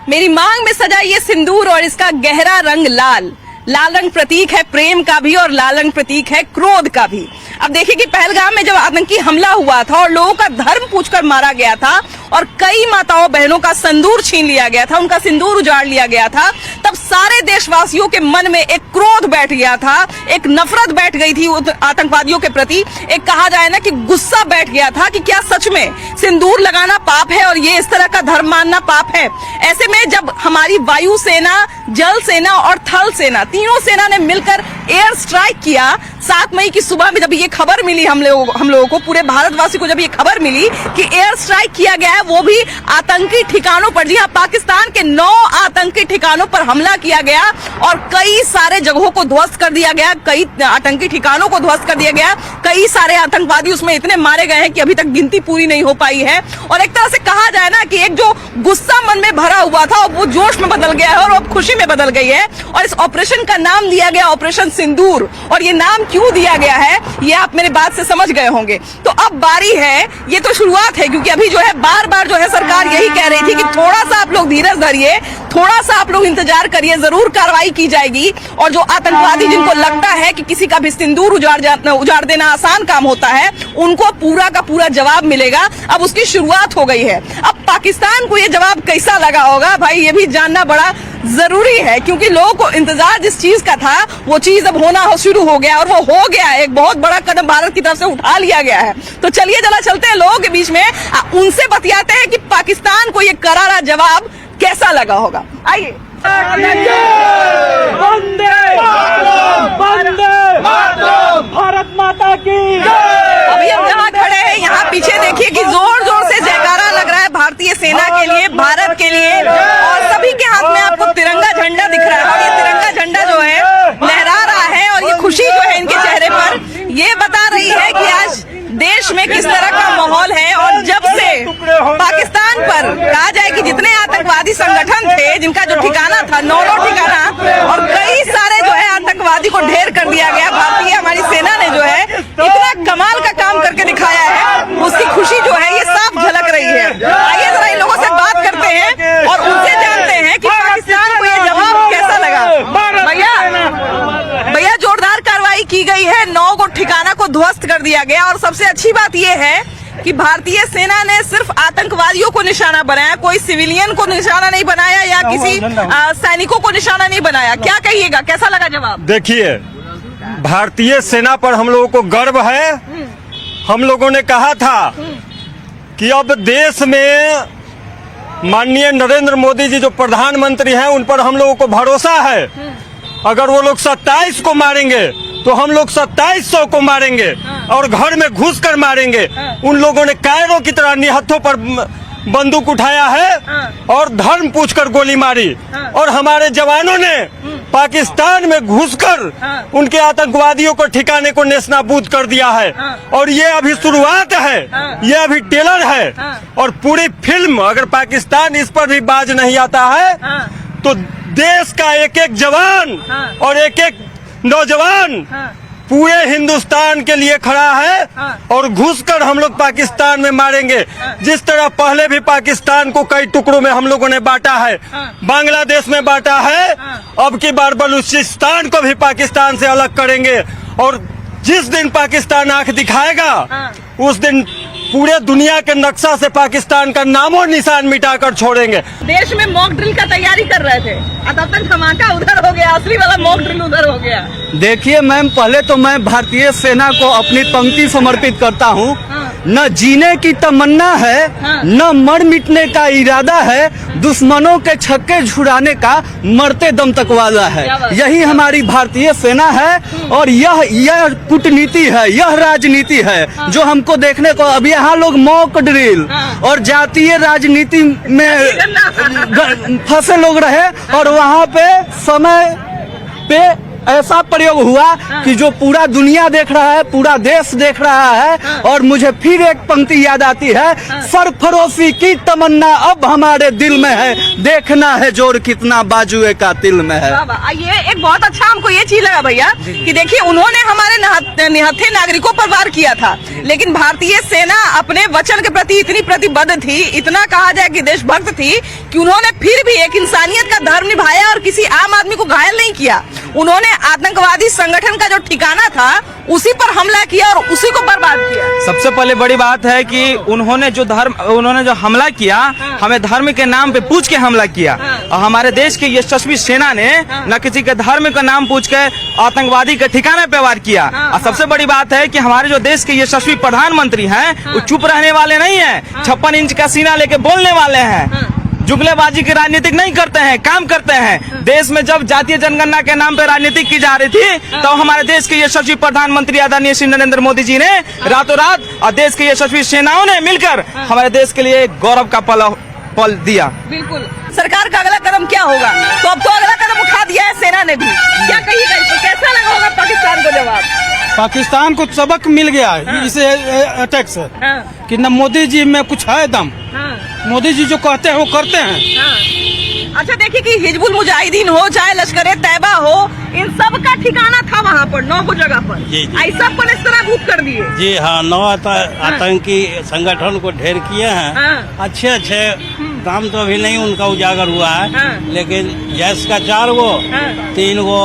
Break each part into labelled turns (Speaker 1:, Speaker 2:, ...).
Speaker 1: मेरी मांग में सजा ये सिंदूर और इसका गहरा रंग लाल। लाल रंग प्रतीक है प्रेम का भी और लाल रंग प्रतीक है क्रोध का भी। अब देखिए कि पहलगाम में जब आतंकी हमला हुआ था और लोगों का धर्म पूछकर मारा गया था और कई माताओं बहनों का सिंदूर छीन लिया गया था, उनका सिंदूर उजाड़ लिया गया था, तब सारे देशवासियों के मन में एक क्रोध बैठ गया था, एक नफरत बैठ गई थी आतंकवादियों के प्रति। एक कहा जाए ना कि गुस्सा बैठ गया था कि क्या सच में सिंदूर लगाना पाप है और ये इस तरह का धर्म मानना पाप है। ऐसे में जब हमारी वायु सेना, जल सेना और थल सेना, तीनों सेना ने मिलकर एयर स्ट्राइक किया 7 मई की सुबह में, जब ये खबर मिली हम लोगों को, पूरे भारतवासी को जब ये खबर मिली कि एयर स्ट्राइक किया गया है, वो भी आतंकी ठिकानों पर, जी हाँ, पाकिस्तान के 9 आतंकी ठिकानों पर हमला किया गया और कई सारे जगहों को ध्वस्त कर दिया गया, कई आतंकी ठिकानों को ध्वस्त कर दिया गया, कई सारे आतंकवादी उसमें इतने मारे गए हैं कि अभी तक गिनती पूरी नहीं हो पाई है। और एक तरह से कहा जाए ना कि एक जो गुस्सा मन में भरा हुआ था वो जोश में बदल गया है और अब खुशी में बदल गई है। और इस ऑपरेशन का नाम दिया गया ऑपरेशन सिंदूर। और ये नाम क्यों दिया गया है ये आप मेरे बात से समझ गए होंगे। तो अब बारी है, ये तो शुरुआत है, क्योंकि अभी जो है बार बार जो है सरकार यही कह रही थी कि थोड़ा सा आप लोग धीरज धरिए, थोड़ा सा आप लोग इंतजार करिए, जरूर कार्रवाई की जाएगी। और जो आतंकवादी जिनको लगता है कि किसी का भी सिंदूर उजाड़ देना आसान काम होता है, उनको पूरा का पूरा जवाब मिलेगा। अब उसकी शुरुआत हो गई है। अब पाकिस्तान को ये जवाब कैसा लगा होगा भाई, ये भी जानना बड़ा जरूरी है, क्योंकि लोगों को इंतजार जिस चीज का था वो चीज अब होना शुरू हो गया और वो हो गया। एक बहुत बड़ा कदम भारत की तरफ से उठा लिया गया है। तो चलिए जरा चलते हैं लोगों के बीच में, उनसे बतियाते हैं कि पाकिस्तान को ये करारा जवाब कैसा लगा होगा। आइए। भारत माता की। अभी हम जहाँ खड़े हैं यहाँ पीछे देखिए कि जोर जोर से जयकारा लग रहा है भारतीय सेना के लिए, भारत के लिए, और सभी के हाथ में आपको तिरंगा झंडा दिख रहा है। और ये तिरंगा झंडा जो है लहरा रहा है और ये खुशी जो है इनके चेहरे पर ये बता रही है कि आज देश में किस तरह का माहौल है। और जब से पाकिस्तान पर कहा जाए कि जितने आतंकवादी संगठन थे जिनका जो ठिकाना था, 9 ठिकाना, और कई सारे जो है आतंकवादी को ढेर कर दिया गया, भारतीय हमारी सेना ने जो है इतना कमाल का काम करके दिखाया है, उसकी खुशी जो है ये साफ झलक रही है। आइए जरा इन लोगों से बात करते हैं और उनसे जानते हैं कि पाकिस्तान को ये जवाब कैसा लगा। भैया जोरदार कार्रवाई की गई है, 9 को ठिकाना को ध्वस्त कर दिया गया। और सबसे अच्छी बात यह है कि भारतीय सेना ने सिर्फ आतंकवादियों को निशाना बनाया, कोई सिविलियन को निशाना नहीं बनाया या किसी सैनिकों को निशाना नहीं बनाया। क्या कहिएगा, कैसा लगा जवाब?
Speaker 2: देखिए, भारतीय सेना पर हम लोगों को गर्व है। हम लोगों ने कहा था कि अब देश में माननीय नरेंद्र मोदी जी जो प्रधानमंत्री हैं उन पर हम लोगों को भरोसा है। अगर वो लोग 27 को मारेंगे तो हम लोग 2700 को मारेंगे और घर में घुस कर मारेंगे। उन लोगों ने कायरों की तरह निहत्थों पर बंदूक उठाया है और धर्म पूछकर गोली मारी, और हमारे जवानों ने पाकिस्तान में घुसकर उनके आतंकवादियों को ठिकाने को नेस्तनाबूद कर दिया है। और ये अभी शुरुआत है, ये अभी टेलर है, और पूरी फिल्म अगर पाकिस्तान इस पर भी बाज नहीं आता है तो देश का एक एक जवान और एक एक नौजवान पूरे हिंदुस्तान के लिए खड़ा है और घुसकर हम लोग पाकिस्तान में मारेंगे। जिस तरह पहले भी पाकिस्तान को कई टुकड़ों में हम लोगों ने बांटा है, बांग्लादेश में बांटा है, अब की बार बलूचिस्तान को भी पाकिस्तान से अलग करेंगे। और जिस दिन पाकिस्तान आंख दिखाएगा उस दिन पूरे दुनिया के नक्शा से पाकिस्तान का नामो निशान मिटाकर छोड़ेंगे।
Speaker 1: देश में मॉक ड्रिल का तैयारी कर रहे थे, तब तक धमाका उधर हो गया, असली वाला मॉक ड्रिल उधर हो गया।
Speaker 3: देखिए मैम, पहले तो मैं भारतीय सेना को अपनी पंक्ति समर्पित करता हूँ। न जीने की तमन्ना है, न मर मिटने का इरादा है, दुश्मनों के छक्के छुड़ाने का मरते दम तक वादा है। यही हमारी भारतीय सेना है और यह कूटनीति है, यह राजनीति है जो हमको देखने को। अब यहाँ लोग मॉक ड्रिल और जातीय राजनीति में फंसे लोग रहे और वहाँ पे समय पे ऐसा प्रयोग हुआ कि जो पूरा दुनिया देख रहा है, पूरा देश देख रहा है। और मुझे फिर एक पंक्ति याद आती है, सरफरोशी की तमन्ना अब हमारे दिल में है, देखना है जोर कितना बाजुए का तिल में है।
Speaker 1: ये एक बहुत अच्छा हमको ये चीज लगा भैया कि देखिए उन्होंने हमारे निहत्थे नागरिकों पर वार किया था, लेकिन भारतीय सेना अपने वचन के प्रति इतनी प्रतिबद्ध थी, इतना कहा जाए कि देशभक्त थी कि उन्होंने फिर भी एक इंसानियत का धर्म निभाया और किसी आम आदमी को घायल नहीं किया। उन्होंने आतंकवादी संगठन का जो ठिकाना था उसी पर हमला किया और उसी को बर्बाद किया।
Speaker 4: सबसे पहले बड़ी बात है कि उन्होंने जो हमला किया, हमें धर्म के नाम पे पूछ के हमला किया और हमारे देश की यशस्वी सेना ने न किसी के धर्म का नाम पूछ के आतंकवादी के ठिकाने पे वार किया। और सबसे बड़ी बात है कि हमारे जो देश के यशस्वी प्रधानमंत्री हैं वो चुप रहने वाले नहीं है, 56 इंच का सीना लेके बोलने वाले हैं, जुगलेबाजी की राजनीति नहीं करते हैं, काम करते हैं। देश में जब जातीय जनगणना के नाम पे राजनीति की जा रही थी तो हमारे देश के यशस्वी प्रधानमंत्री आदरणीय श्री नरेंद्र मोदी जी ने रातों रात और देश के यशस्वी सेनाओं ने मिलकर हमारे देश के लिए गौरव का पल दिया।
Speaker 1: बिल्कुल। सरकार का अगला कदम क्या होगा? तो अब तो अगला कदम उठा दिया है सेना ने भी, क्या कहिएगा इस पर? कैसा लगा होगा पाकिस्तान को जवाब?
Speaker 5: पाकिस्तान को सबक मिल गया है इस अटैक से कि न मोदी जी में कुछ है दम। मोदी जी जो कहते हैं वो करते हैं।
Speaker 1: अच्छा, देखिए कि हिजबुल मुजाहिदीन हो चाहे लश्कर तैयबा हो, इन सब का ठिकाना था वहाँ पर 9 जगह पर।
Speaker 6: जी।
Speaker 1: ऐसा पर इस तरह घूट कर दिए।
Speaker 6: जी हाँ, 9 आतंकी संगठन को ढेर किए हैं। अच्छे नाम तो अभी नहीं उनका उजागर हुआ है, लेकिन जैश का 4 गो, 3 गो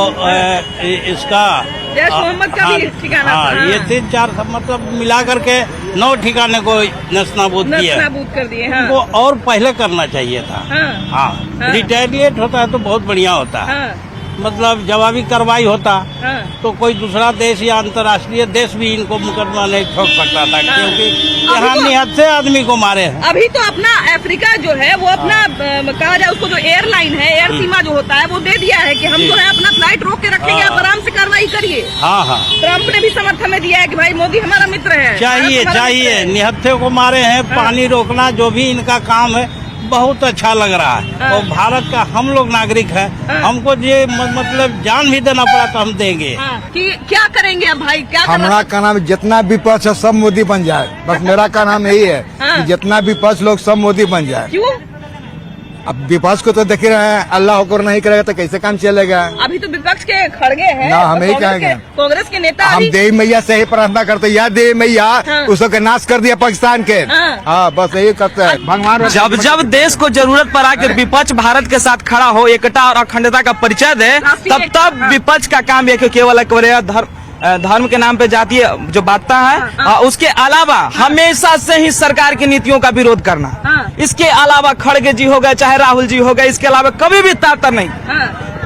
Speaker 6: इसका
Speaker 1: जैश मोहम्मद का भी ठिकाना था।
Speaker 6: ये 3-4 मतलब मिला करके 9 ठिकाने को नस्तानाबूद किया,
Speaker 1: नाबूद कर दिए।
Speaker 6: उनको और पहले करना चाहिए था। हाँ, रिटेलिएट होता है तो बहुत बढ़िया होता है, मतलब जवाबी कार्रवाई होता तो कोई दूसरा देश या अंतर्राष्ट्रीय देश भी इनको मुकदमा नहीं ठोक सकता था, क्योंकि यहाँ निहत्थे आदमी को मारे हैं।
Speaker 1: अभी तो अपना अफ्रीका जो है वो अपना कहा जाए उसको जो एयरलाइन है, एयर सीमा जो होता है वो दे दिया है कि हम जो है अपना फ्लाइट रोक के रखेंगे, आप आराम से कार्रवाई करिए।
Speaker 6: हाँ,
Speaker 1: ट्रम्प ने भी समर्थन में दिया है कि भाई मोदी हमारा मित्र है।
Speaker 6: चाहिए निहत्थे को मारे हैं, पानी रोकना जो भी इनका काम है बहुत अच्छा लग रहा है। और भारत का हम लोग नागरिक है, हमको ये मतलब जान भी देना पड़ा तो हम देंगे।
Speaker 1: कि क्या करेंगे अब भाई? क्या
Speaker 7: हमारा का नाम जितना विपक्ष है सब मोदी बन जाए, बस मेरा का नाम यही है कि जितना विपक्ष लोग सब मोदी बन जाए।
Speaker 1: क्यों?
Speaker 7: अब विपक्ष को तो देख रहे हैं, अल्लाह हुक्र नहीं करेगा तो कैसे काम चलेगा?
Speaker 1: अभी तो विपक्ष के खड़गे हैं
Speaker 7: ना, हम यही कहेंगे।
Speaker 1: कांग्रेस के नेता
Speaker 7: हम देवी मैया से ही प्रार्थना करते, या देवी मैया उसको नाश कर दिया पाकिस्तान के। हाँ, बस यही करते हैं भगवान।
Speaker 4: जब देश को जरूरत पड़ा कि विपक्ष भारत के साथ खड़ा हो, एकता और अखंडता का परिचय दे, तब विपक्ष का काम है कि केवल धर्म के नाम पे जातीय जो बातता है, उसके अलावा हमेशा से ही सरकार की नीतियों का विरोध करना। इसके अलावा खड़गे जी हो गए चाहे राहुल जी हो गए, इसके अलावा कभी भी तातर नहीं।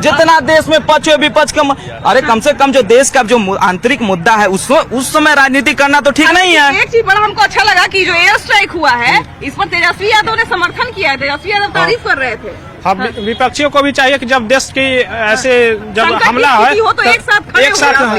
Speaker 4: जितना देश में पक्ष विपक्ष का, अरे कम से कम जो देश का जो आंतरिक मुद्दा है उस समय राजनीति करना तो ठीक नहीं है।
Speaker 1: एक चीज बड़ा हमको अच्छा लगा कि जो एयर स्ट्राइक हुआ है इस पर तेजस्वी यादव ने समर्थन किया है, तेजस्वी यादव तारीफ कर रहे थे।
Speaker 8: विपक्षियों को भी चाहिए कि जब देश की ऐसे जब हमला है
Speaker 1: तो एक साथ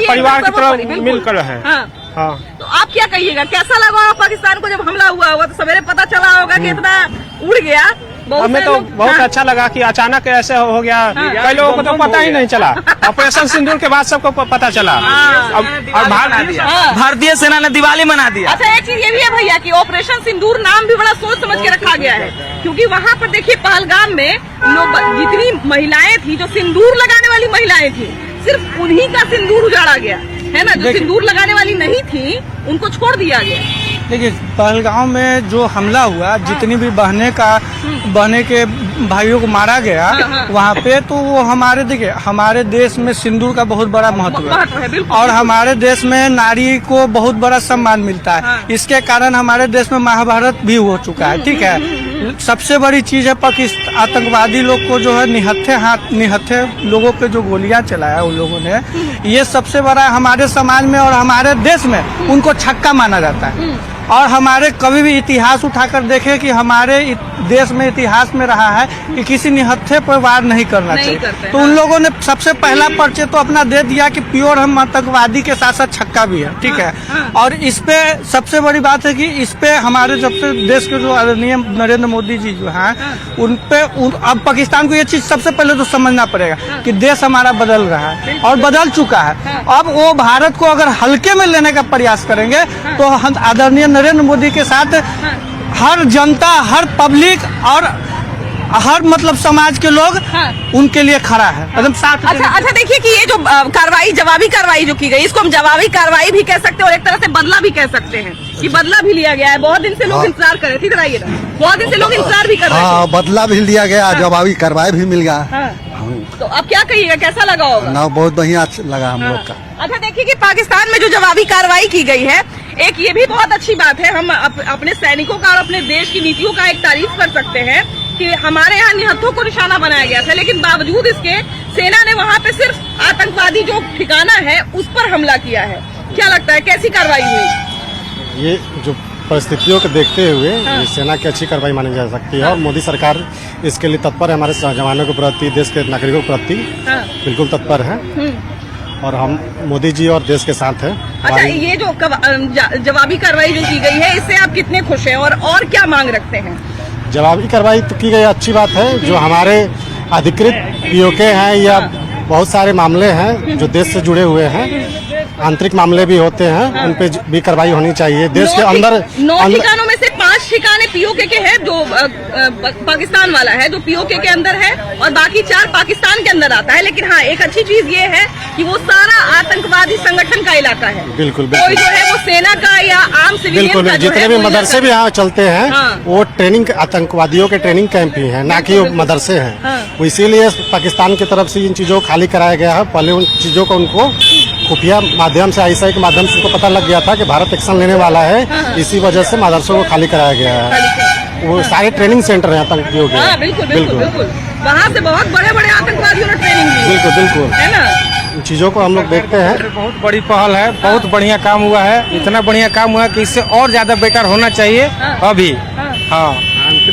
Speaker 8: परिवार की तरह मिलकर है। हाँ।
Speaker 1: तो आप क्या कहिएगा, कैसा लगा पाकिस्तान को जब हमला हुआ होगा? तो सवेरे पता चला होगा कि इतना उड़ गया।
Speaker 8: हमें तो बहुत अच्छा लगा कि अचानक ऐसे हो गया। कई लोगों को तो पता ही नहीं चला। ऑपरेशन सिंदूर के बाद सबको पता चला। और
Speaker 4: भारतीय सेना ने दिवाली मना दिया।
Speaker 1: अच्छा, एक चीज ये भी है भैया कि ऑपरेशन सिंदूर नाम भी बड़ा सोच समझ के रखा गया है, क्योंकि वहाँ पर देखिए पहलगाम में लोग जितनी महिलाएं थी, जो सिंदूर लगाने वाली महिलाएं थी, सिर्फ उन्हीं का सिंदूर उजाड़ा गया है ना। जो सिंदूर लगाने वाली नहीं थी उनको छोड़ दिया गया।
Speaker 5: देखिए, पहलगाम में जो हमला हुआ, जितनी भी बहने के भाइयों को मारा गया वहाँ पे, तो वो हमारे देश में सिंदूर का बहुत बड़ा महत्व है और हमारे देश में नारी को बहुत बड़ा सम्मान मिलता है। इसके कारण हमारे देश में महाभारत भी हो चुका है। ठीक है, सबसे बड़ी चीज है पाकिस्तान आतंकवादी लोग को जो है निहत्थे लोगों पे जो गोलियां चलाया उन लोगों ने, ये सबसे बड़ा हमारे समाज में और हमारे देश में उनको छक्का माना जाता है। और हमारे कभी भी इतिहास उठाकर देखें कि हमारे देश में इतिहास में रहा है कि किसी निहत्थे पर वार नहीं करना चाहिए। तो उन लोगों ने सबसे पहला परिचय तो अपना दे दिया कि प्योर हम आतंकवादी के साथ साथ छक्का भी है। ठीक है, और इस पे सबसे बड़ी बात है कि इस पे हमारे जब से देश के जो आदरणीय नरेंद्र मोदी जी जो हैं उन पे अब पाकिस्तान को ये चीज सबसे पहले तो समझना पड़ेगा कि देश हमारा बदल रहा है और बदल चुका है। अब वो भारत को अगर हल्के में लेने का प्रयास करेंगे तो हम आदरणीय नरेंद्र मोदी के साथ हर जनता, हर पब्लिक और हर मतलब समाज के लोग
Speaker 1: हाँ।
Speaker 5: उनके लिए खड़ा है एकदम साथ।
Speaker 1: अच्छा देखिए कि ये जो कार्रवाई, जवाबी कार्रवाई जो की गई, इसको हम जवाबी कार्रवाई भी कह सकते हैं और एक तरह से बदला भी कह सकते हैं कि बदला भी लिया गया है। बहुत दिन से लोग इंतजार कर रहे थे, इधर आइए ना, बहुत दिन से लोग इंतजार भी कर रहे थे।
Speaker 7: हाँ, बदला भी लिया गया, जवाबी कार्रवाई भी मिल गया।
Speaker 1: हाँ। तो अब क्या कहिएगा, कैसा लगा होगा?
Speaker 7: ना बहुत बढ़िया लगा हम लोग का।
Speaker 1: अच्छा देखिए कि पाकिस्तान में जो जवाबी कार्रवाई की गई है, एक ये भी बहुत अच्छी बात है। हम अपने सैनिकों का और अपने देश की नीतियों का एक तारीफ कर सकते हैं कि हमारे यहाँ निहत्थों को निशाना बनाया गया था, लेकिन बावजूद इसके सेना ने वहाँ पे सिर्फ आतंकवादी जो ठिकाना है उस पर हमला किया है। क्या लगता है कैसी कार्रवाई हुई?
Speaker 9: ये जो परिस्थितियों को देखते हुए ये सेना की अच्छी कार्रवाई मानी जा सकती है और मोदी सरकार इसके लिए तत्पर है। हमारे जवानों के प्रति, देश के नागरिकों के प्रति बिल्कुल तत्पर है और हम मोदी जी और देश के साथ हैं।
Speaker 1: अच्छा, ये जो जवाबी कार्रवाई जो की गई है, इससे आप कितने खुश हैं और क्या मांग रखते हैं?
Speaker 9: जवाबी कार्रवाई तो की गई, अच्छी बात है। जो हमारे अधिकृत पीओके हैं या बहुत सारे मामले हैं जो देश से जुड़े हुए हैं, आंतरिक मामले भी होते हैं, उन पे भी कार्रवाई होनी चाहिए। देश के अंदर
Speaker 1: 9 ठिकानों में से 5 ठिकाने पीओके के हैं, जो पाकिस्तान वाला है, जो पीओके के अंदर है, और बाकी 4 पाकिस्तान के अंदर आता है। लेकिन हाँ, एक अच्छी चीज ये है कि वो सारा आतंकवादी संगठन का इलाका है।
Speaker 9: बिल्कुल
Speaker 1: कोई जो है वो सेना का या आम सिविलियन
Speaker 9: बिल्कुल,
Speaker 1: का जो
Speaker 9: जितने
Speaker 1: है
Speaker 9: भी
Speaker 1: वो
Speaker 9: मदरसे भी यहाँ चलते हैं
Speaker 1: हाँ।
Speaker 9: वो ट्रेनिंग, आतंकवादियों के ट्रेनिंग कैंप ही हैं, ना कि वो मदरसे हैं।
Speaker 1: हाँ।
Speaker 9: वो इसीलिए पाकिस्तान की तरफ से इन चीजों को खाली कराया गया है। पहले उन चीजों को उनको खुफिया माध्यम से, आईएसआई के माध्यम से उनको पता लग गया था कि भारत एक्शन लेने वाला है, इसी वजह से मदरसों को खाली कराया गया है। वो सारे ट्रेनिंग सेंटर हैं आतंकियों के।
Speaker 1: हाँ, बिल्कुल। वहाँ से बहुत बड़े बड़े आतंकवादियों ने ट्रेनिंग ली।
Speaker 9: बिल्कुल
Speaker 1: है ना?
Speaker 9: इन चीजों को हम लोग देखते हैं।
Speaker 8: बहुत बड़ी पहल है, बहुत बढ़िया काम हुआ है। इतना बढ़िया काम हुआ है कि इससे और ज्यादा बेटर होना चाहिए अभी। हाँ,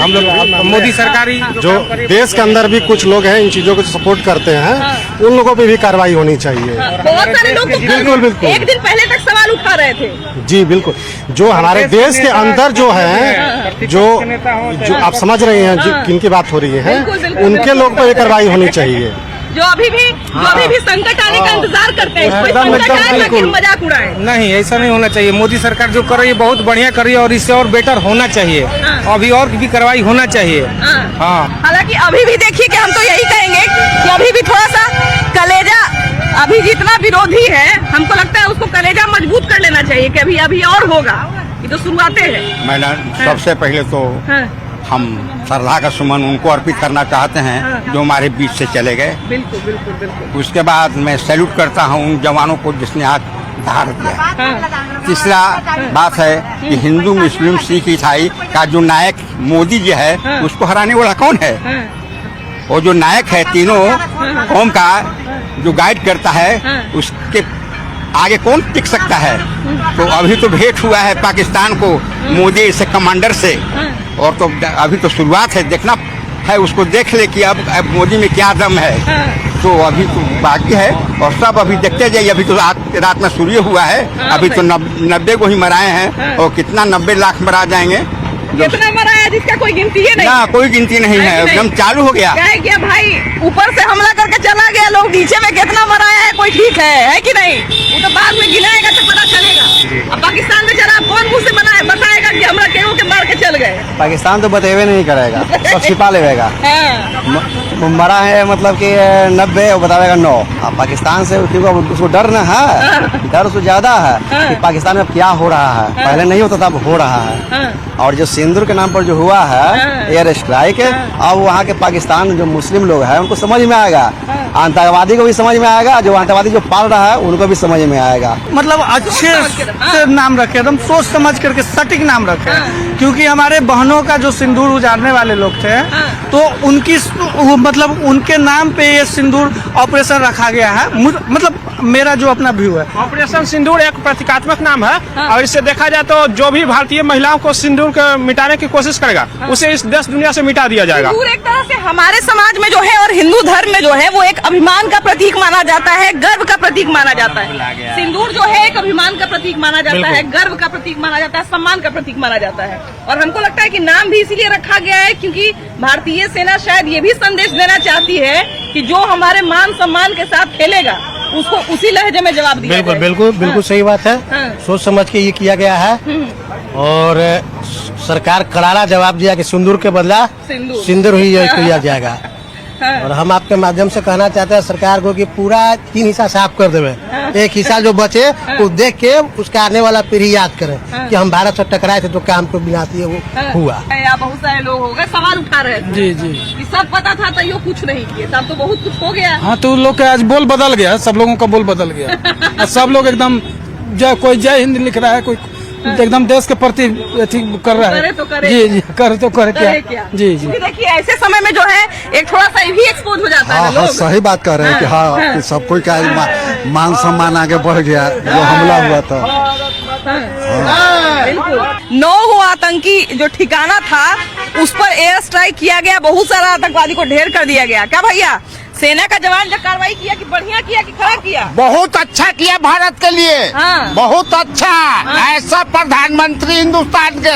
Speaker 8: हम लोग मोदी सरकारी
Speaker 9: जो देश के अंदर भी कुछ लोग हैं इन चीजों को सपोर्ट करते हैं, उन लोगों पे भी कार्रवाई होनी चाहिए।
Speaker 1: बहुत सारे लोग तो
Speaker 9: बिल्कुल।
Speaker 1: एक दिन पहले तक सवाल उठा रहे थे।
Speaker 9: जी बिल्कुल, जो हमारे देश के अंदर जो है, जो आप समझ रहे हैं, जो किनकी बात हो रही है, उनके लोग पे कार्रवाई होनी चाहिए।
Speaker 1: जो अभी भी संकट आने का इंतजार करते हैं, कोई संकट आए ताकि हम मजाक उड़ाएं।
Speaker 8: नहीं, ऐसा नहीं होना चाहिए। मोदी सरकार जो कर रही है बहुत बढ़िया कर रही है और इससे और बेटर होना चाहिए। अभी और भी कार्रवाई होना चाहिए। हाँ,
Speaker 1: हालांकि अभी भी देखिए कि हम तो यही कहेंगे कि अभी भी थोड़ा सा कलेजा, अभी जितना विरोधी है, हमको लगता है उसको कलेजा मजबूत कर लेना चाहिए कि अभी और होगा। ये तो शुरुआतें हैं।
Speaker 10: मैंने सबसे पहले तो हम श्रद्धा का सुमन उनको अर्पित करना चाहते हैं जो हमारे बीच से चले गए।
Speaker 1: बिल्कुल।
Speaker 10: उसके बाद मैं सैल्यूट करता हूँ उन जवानों को जिसने आज धार दिया। तीसरा बात है कि हिंदू, मुस्लिम, सिख, ईसाई का जो नायक मोदी जी है, उसको हराने वाला कौन है? वो जो नायक है तीनों कौम का, जो गाइड करता है, उसके आगे कौन टिक सकता है? तो अभी तो भेंट हुआ है पाकिस्तान को मोदी से, कमांडर से, और तो अभी तो शुरुआत है। देखना है, उसको देख ले कि अब मोदी में क्या दम है। तो अभी तो बाकी है और सब अभी देखते जाइए। अभी तो रात में सूर्य हुआ है, अभी तो 90 को ही मराए हैं और कितना 90 लाख मरा जाएंगे।
Speaker 1: कितना मराया जिसका कोई गिनती है नहीं।
Speaker 10: ना, कोई गिनती नहीं है, एकदम चालू हो गया।
Speaker 1: क्या भाई, ऊपर से हमला करके चला गया, लोग नीचे में कितना मराया है कोई ठीक है कि नहीं? वो तो बाद में गिनाएगा तो पता चलेगा। अब पाकिस्तान में जरा कौन मुँह से बताएगा कि हमरा केहू के मार के चल गए?
Speaker 3: पाकिस्तान तो बतेवे नहीं करेगा, सब छिपा लेगा। मरा है मतलब कि 90 और बतावेगा 9। अब पाकिस्तान से क्योंकि उसको डर न है, डर उसको ज्यादा है कि पाकिस्तान में क्या हो रहा है। पहले नहीं होता था, अब हो रहा है। और जो सिंदूर के नाम पर जो हुआ है एयर स्ट्राइक, अब वहाँ के पाकिस्तान जो मुस्लिम लोग हैं उनको समझ में आएगा, आतंकवादी को भी समझ में आएगा, जो आतंकवादी जो पाल रहा है उनको भी समझ में आएगा।
Speaker 5: मतलब अच्छे से नाम रखे, एकदम सोच समझ करके सटीक नाम रखे। क्योंकि हमारे बहनों का जो सिंदूर उजाड़ने वाले लोग थे, तो उनकी मतलब उनके नाम पे ये सिंदूर ऑपरेशन रखा गया है। मतलब मेरा जो अपना व्यू है,
Speaker 8: ऑपरेशन सिंदूर एक प्रतीकात्मक नाम है और इससे देखा जाए तो जो भी भारतीय महिलाओं को सिंदूर को मिटाने की कोशिश करेगा, उसे इस देश दुनिया से मिटा दिया जाएगा।
Speaker 1: सिंदूर एक तरह से हमारे समाज में जो है और हिंदू धर्म में जो है वो एक अभिमान का प्रतीक माना जाता है, गर्व का प्रतीक माना जाता है। सिंदूर जो है एक अभिमान का प्रतीक माना जाता है, गर्व का प्रतीक माना जाता है, सम्मान का प्रतीक माना जाता है। और हमको लगता है कि नाम भी इसीलिए रखा गया है क्योंकि भारतीय सेना शायद ये भी संदेश देना चाहती है कि जो हमारे मान सम्मान के साथ खेलेगा उसको उसी लहजे में जवाब दिया जाए।
Speaker 9: बिल्कुल सही बात है। सोच समझ के ये किया गया है और सरकार करारा जवाब दिया कि सिंदूर के बदला सिंदूर ही यूज किया जाएगा। और हम आपके माध्यम से कहना चाहते हैं सरकार को कि पूरा 3 हिस्सा साफ कर देवे, एक हिस्सा जो बचे वो देख के उसका आने वाला पीढ़ी याद करे कि हम भारत से टकराए थे तो क्या हमको बिनाती है वो हुआ।
Speaker 1: बहुत सारे लोग हो गए सवाल उठा रहे थे
Speaker 5: जी जी।
Speaker 1: कि सब पता था तो यो कुछ नहीं किए, तब तो बहुत कुछ हो गया।
Speaker 5: हाँ तो लोग का आज बोल बदल गया, सब लोगों का बोल बदल गया। सब लोग एकदम कोई जय हिंद लिख रहा है, कोई एकदम देश के प्रति कर रहा है।
Speaker 1: करे तो करे।
Speaker 5: जी जी, करे तो करे क्या। जी जी।
Speaker 1: देखिए ऐसे समय में जो है एक थोड़ा सा भी एक्सपोज हो जाता है लोग।
Speaker 7: सही बात कर रहे हैं कि हाँ कि सब कोई का मान सम्मान आगे बढ़ गया जो हमला हुआ था।
Speaker 1: बिल्कुल 9 आतंकी जो ठिकाना था उस पर एयर स्ट्राइक किया गया, बहुत सारा आतंकवादी को ढेर कर दिया गया। क्या भैया सेना का जवान जो कार्रवाई किया कि बढ़िया किया कि खराब किया?
Speaker 10: बहुत अच्छा किया भारत के लिए।
Speaker 1: हाँ।
Speaker 10: बहुत अच्छा। ऐसा प्रधानमंत्री हिंदुस्तान के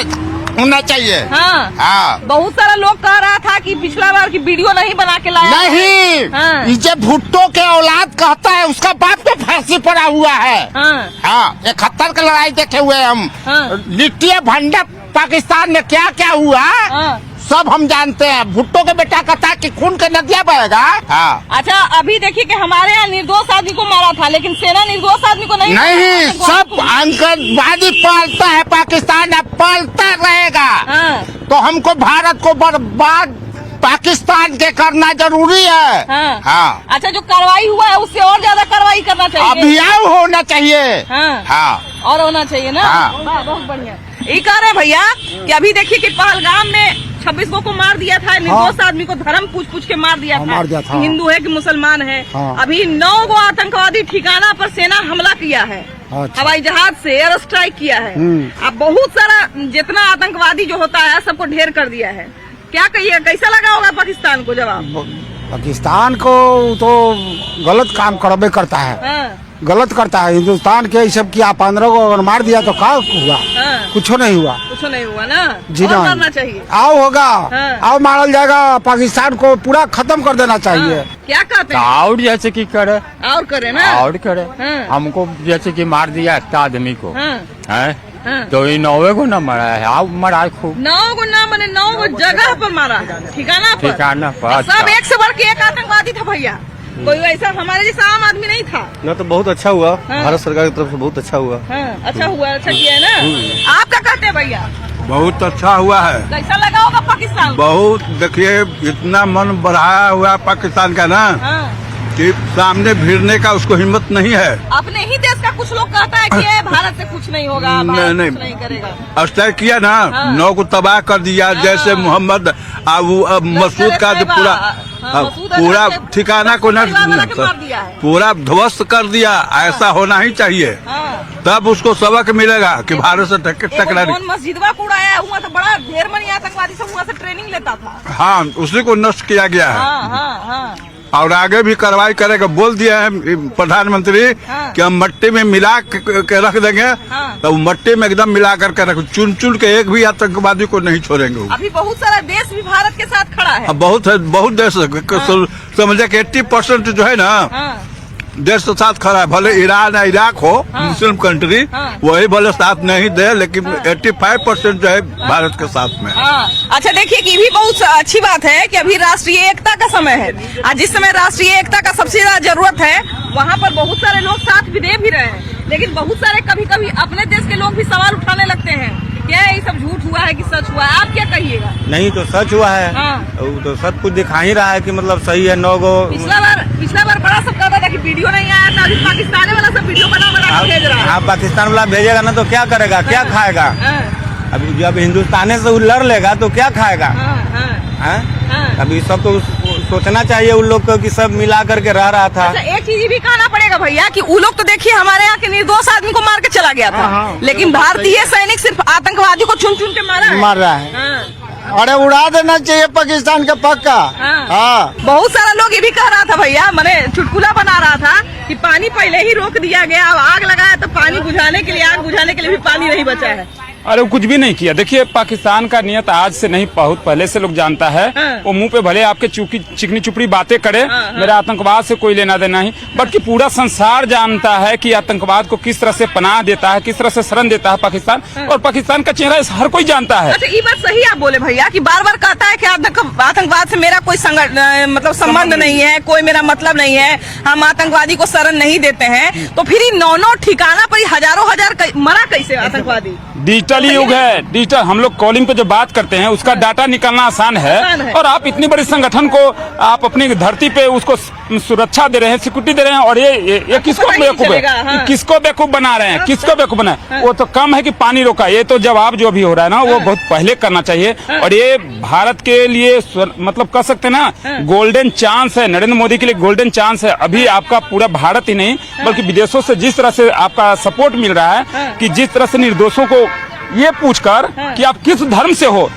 Speaker 10: होना चाहिए।
Speaker 1: हाँ।
Speaker 10: हाँ।
Speaker 1: बहुत सारा लोग कह रहा था कि पिछला बार की वीडियो नहीं बना के लाया।
Speaker 10: नहीं।
Speaker 1: हाँ।
Speaker 10: ये भुट्टो के औलाद कहता है, उसका बाप तो फांसी पड़ा हुआ है। हाँ 71 की लड़ाई देखे हुए हम। लिट्टिया भंडा पाकिस्तान में क्या क्या हुआ सब हम जानते हैं। भुट्टो के बेटा कहता है कि खून के नदियाँ बहेगा। हाँ।
Speaker 1: अच्छा अभी देखिए कि हमारे यहाँ निर्दोष आदमी को मारा था, लेकिन सेना निर्दोष आदमी को नहीं।
Speaker 10: सब आतंकवादी पालता है पाकिस्तान, अब पालता रहेगा। तो हमको भारत को बर्बाद पाकिस्तान के करना जरूरी है। हाँ।
Speaker 1: अच्छा जो कार्रवाई हुआ है उससे और ज्यादा कार्रवाई करना चाहिए,
Speaker 10: अभियान होना चाहिए।
Speaker 1: हाँ। और होना चाहिए ना। बहुत बढ़िया। ये कह रहे भैया कि अभी देखिए कि पहलगाम में 26 को मार दिया था, निर्दोष आदमी को धर्म पूछ के मार दिया था, हिंदू है कि मुसलमान है। अभी 9 आतंकवादी ठिकाना पर सेना हमला किया है, हवाई जहाज से एयर स्ट्राइक किया है। अब बहुत सारा जितना आतंकवादी जो होता है सबको ढेर कर दिया है। क्या कहिए कैसा लगा होगा पाकिस्तान को जवाब?
Speaker 7: पाकिस्तान को तो गलत काम करबे करता है, गलत करता है। हिंदुस्तान के सब किया 15 को अगर मार दिया तो क्या हुआ? कुछ नहीं हुआ।
Speaker 1: कुछ नहीं हुआ ना।
Speaker 7: जी ना
Speaker 1: करना चाहिए।
Speaker 7: आओ होगा। आओ मारल जाएगा, पाकिस्तान को पूरा खत्म कर देना चाहिए।
Speaker 1: क्या कहते हैं?
Speaker 2: और जैसे कि करे
Speaker 1: और करे ना
Speaker 2: और करे। हमको जैसे कि मार दिया एक आदमी को है तो ये 9 को न मरा है, आप मरा खूब।
Speaker 1: 9 को ना मैंने 9 जगह पर मारा है, ठिकाना पर। सब एक से बढ़ के एक आतंकवादी था भैया, कोई वैसा हमारे जैसा आम आदमी नहीं था
Speaker 3: ना। तो बहुत अच्छा हुआ। भारत सरकार की तरफ से बहुत अच्छा हुआ।
Speaker 1: अच्छा हुआ, अच्छा किया है ना। आप क्या कहते हैं भैया?
Speaker 10: बहुत अच्छा हुआ है।
Speaker 1: कैसा लगा होगा पाकिस्तान?
Speaker 10: बहुत। देखिए इतना मन बढ़ाया हुआ पाकिस्तान का ना कि सामने भिड़ने का उसको हिम्मत नहीं है।
Speaker 1: अपने ही देश का कुछ लोग कहता है कि ये भारत से कुछ नहीं होगा, भारत
Speaker 10: नहीं,
Speaker 1: कुछ नहीं करेगा।
Speaker 10: अस्तर किया ना 9 को तबाह कर दिया। जैसे मोहम्मद मसूद का जो पूरा ठिकाना को पूरा ध्वस्त कर दिया। ऐसा होना ही चाहिए, तब उसको सबक मिलेगा कि भारत से टकरा।
Speaker 1: मस्जिदवा को उड़ाया हुआ था, बड़ा ढेर मनी आतंकवादी सब वहाँ से ट्रेनिंग लेता था।
Speaker 10: हाँ उसी को नष्ट किया गया है। और आगे भी कार्रवाई करेगा। बोल दिया है प्रधानमंत्री कि हम मट्टी में मिला के रख देंगे। तो मट्टी में एकदम मिला करके रख, चुन चुन के एक भी आतंकवादी को नहीं छोड़ेंगे।
Speaker 1: अभी बहुत सारा देश भी भारत के साथ खड़ा है।
Speaker 10: बहुत देश समझे कि 80% जो है ना देश के साथ खड़ा है। भले ईरान या इराक हो, मुस्लिम कंट्री, वही भले साथ नहीं दे, लेकिन 85% जो है भारत के साथ में।
Speaker 1: अच्छा देखिए कि भी बहुत अच्छी बात है कि अभी राष्ट्रीय एकता का समय है, और जिस समय राष्ट्रीय एकता का सबसे ज्यादा जरूरत है वहाँ पर बहुत सारे लोग साथ भी दे भी रहे हैं, लेकिन बहुत सारे कभी कभी अपने देश के लोग भी सवाल उठाने लगते हैं क्या ये सब झूठ हुआ है कि सच हुआ है? आप क्या कहिएगा?
Speaker 3: नहीं तो सच हुआ है। तो सब कुछ दिखा ही रहा है कि मतलब सही है। 9 को
Speaker 1: पिछला बार बड़ा सब कहता था कि वीडियो नहीं आया था, अभी पाकिस्तानी वाला सब वीडियो बना भेज रहा है।
Speaker 3: आप पाकिस्तान वाला भेजेगा ना तो क्या करेगा, क्या खाएगा? अभी जब हिंदुस्तानी से लड़ लेगा तो क्या खाएगा? अभी सब तो सोचना चाहिए उन लोग को कि सब मिला करके रह रहा था।
Speaker 1: अच्छा, एक चीज भी कहना पड़ेगा भैया कि वो लोग तो देखिए हमारे यहाँ के निर्दोष आदमी को मार के चला गया था, लेकिन भारतीय सैनिक सिर्फ आतंकवादी को चुन चुन के मार रहा है।
Speaker 7: अरे उड़ा देना चाहिए पाकिस्तान का पक्का।
Speaker 1: बहुत सारा लोग ये भी कह रहा था भैया, मैंने चुटकुला बना रहा था कि पानी पहले ही रोक दिया गया, अब आग लगाया तो पानी बुझाने के लिए, आग बुझाने के लिए भी पानी नहीं बचा है।
Speaker 11: अरे वो कुछ भी नहीं किया। देखिए पाकिस्तान का नियत आज से नहीं, बहुत पहले से लोग जानता है। वो मुंह पे भले आपके चिकनी चुपड़ी बातें करे, मेरा आतंकवाद से कोई लेना देना नहीं, बल्कि पूरा संसार जानता है कि आतंकवाद को किस तरह से पनाह देता है, किस तरह से शरण देता है पाकिस्तान, और पाकिस्तान का चेहरा हर कोई जानता है।
Speaker 1: अच्छा, ये बात सही आप बोले भैया कि बार बार कहता है कि आतंकवाद से मेरा कोई मतलब संबंध नहीं है, कोई मेरा मतलब नहीं है, हम आतंकवादी को शरण नहीं देते हैं। तो फिर नौ ठिकाना पर हजारों हजार मरा कैसे आतंकवादी?
Speaker 11: डिजिटल युग है, डिजिटल। हम लोग कॉलिंग पे जो बात करते हैं उसका डाटा निकालना आसान है, और आप इतनी बड़ी संगठन को आप अपनी धरती पे उसको सुरक्षा दे रहे हैं, सिक्योरिटी दे रहे हैं, और ये किसको बेवकूफ है, किसको बेवकूफ बना रहे हैं, किसको बेवकूफ बना है? वो तो कम है कि पानी रोका, ये तो जवाब जो भी हो रहा है ना वो बहुत पहले करना चाहिए। और ये भारत के लिए मतलब कह सकते हैं ना गोल्डन चांस है, नरेंद्र मोदी के लिए गोल्डन चांस है। अभी आपका पूरा भारत ही नहीं बल्कि विदेशों से जिस तरह से आपका सपोर्ट मिल रहा है कि जिस तरह से निर्दोषों को ये पूछकर कि आप किस धर्म से हो,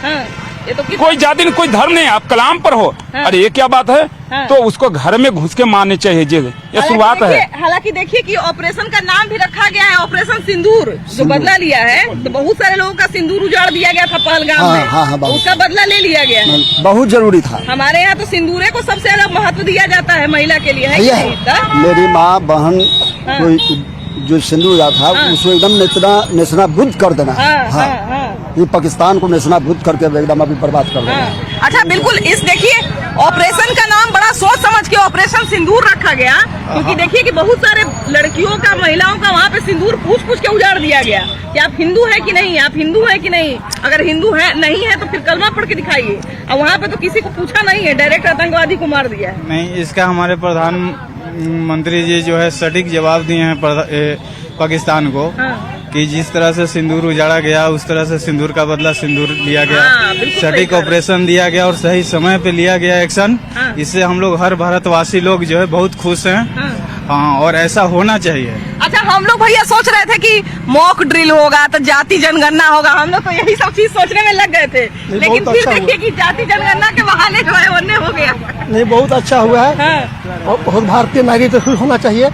Speaker 1: ये तो
Speaker 11: कोई जाति नहीं, कोई धर्म नहीं, आप कलाम पर हो, अरे ये क्या बात है? तो उसको घर में घुस के मारने चाहिए जी, ये शुरुआत है।
Speaker 1: हालांकि देखिए कि ऑपरेशन का नाम भी रखा गया है ऑपरेशन सिंदूर, जो बदला लिया है। तो बहुत सारे लोगों का सिंदूर उजाड़ दिया गया था पहलगाम में, उसका बदला ले लिया गया है।
Speaker 3: बहुत जरूरी था।
Speaker 1: हमारे यहाँ तो सिंदूरे को सबसे ज्यादा महत्व दिया जाता है महिला के लिए, है कि नहीं?
Speaker 3: मेरी माँ बहन जो सिंदूर था उसको एकदम नेशनाबूद कर देना। ये पाकिस्तान को नेशनाबूद करके एकदम अभी बर्बाद कर देना।
Speaker 1: अच्छा, बिल्कुल। इस देखिए ऑपरेशन का नाम बड़ा सोच समझ के ऑपरेशन सिंदूर रखा गया, क्योंकि देखिए कि बहुत सारे लड़कियों का, महिलाओं का वहाँ पे सिंदूर पूछ के उजाड़ दिया गया कि आप हिंदू है कि नहीं, आप हिंदू है कि नहीं। अगर हिंदू है नहीं है तो फिर कलमा पढ़ के दिखाइए। और वहाँ पे तो किसी को पूछा नहीं है, डायरेक्ट आतंकवादी को मार दिया है।
Speaker 5: नहीं, इसका हमारे प्रधानमंत्री जी जो है सटीक जवाब दिए हैं पाकिस्तान को कि जिस तरह से सिंदूर उजाड़ा गया उस तरह से सिंदूर का बदला सिंदूर लिया गया। सटीक ऑपरेशन दिया गया और सही समय पे लिया गया एक्शन। इससे हम लोग हर भारतवासी लोग जो है बहुत खुश हैं। हाँ, और ऐसा होना चाहिए।
Speaker 1: अच्छा, हम लोग भैया सोच रहे थे कि मॉक ड्रिल होगा तो जाति जनगणना होगा, हम लोग तो यही सब चीज सोचने में लग गए थे, लेकिन फिर देखिए कि जाति जनगणना के बहाने जो है वन्य हो गया।
Speaker 3: नहीं, बहुत अच्छा हुआ है। और बहुत भारतीय नागरिक तो खुश होना चाहिए।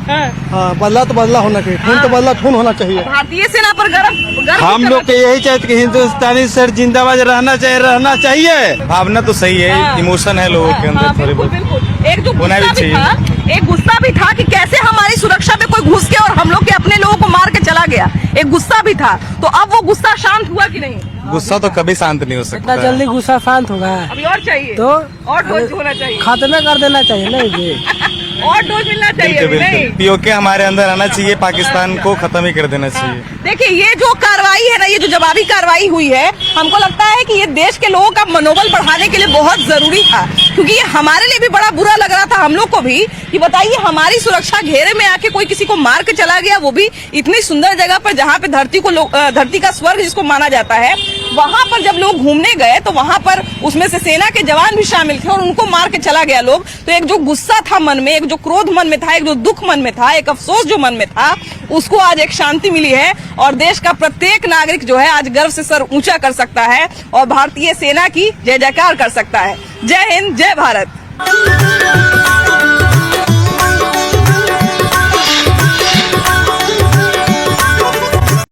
Speaker 3: बदला तो बदला होना चाहिए, खून तो बदला खून होना चाहिए।
Speaker 1: भारतीय सेना पर गर्व
Speaker 3: हम लोग के यही चाहते कि हिंदुस्तानी सर जिंदाबाद रहना चाहिए।
Speaker 4: भावना तो सही है, इमोशन है लोगों के अंदर थोड़ी बहुत।
Speaker 1: बिल्कुल। एक जो गुस्सा भी था कि कैसे हमारी सुरक्षा में कोई घुस के और हम लोग के अपने लोगों को मार के चला गया, एक गुस्सा भी था। तो अब वो गुस्सा शांत हुआ कि नहीं?
Speaker 4: गुस्सा तो कभी शांत नहीं हो सकता।
Speaker 3: जल्दी गुस्सा शांत होगा
Speaker 1: अभी और चाहिए
Speaker 3: तो
Speaker 1: और डोज होना चाहिए,
Speaker 3: खात्मे कर देना चाहिए। नहीं जी,
Speaker 1: और डोज मिलना चाहिए। नहीं,
Speaker 4: पीओके हमारे अंदर आना चाहिए, पाकिस्तान को खत्म ही कर देना चाहिए।
Speaker 1: देखिए ये जो कार्रवाई है ना, ये जो जवाबी कार्रवाई हुई है, हमको लगता है कि ये देश के लोगों का मनोबल बढ़ाने के लिए बहुत जरूरी था, क्योंकि ये हमारे लिए भी बड़ा बुरा लग रहा था हम लोग को भी कि बताइए हमारी सुरक्षा घेरे में आके कोई किसी को मार के चला गया, वो भी इतनी सुंदर जगह पर जहाँ पे धरती का स्वर्ग जिसको माना जाता है। वहाँ पर जब लोग घूमने गए तो वहाँ पर उसमें से सेना के जवान भी शामिल थे और उनको मार के चला गया लोग। तो एक जो गुस्सा था मन में, एक जो क्रोध मन में था, एक जो दुख मन में था, एक अफसोस जो मन में था, उसको आज एक शांति मिली है और देश का प्रत्येक नागरिक जो है आज गर्व से सर ऊंचा कर सकता है और भारतीय सेना की जय जयकार कर सकता है। जय हिंद, जय भारत।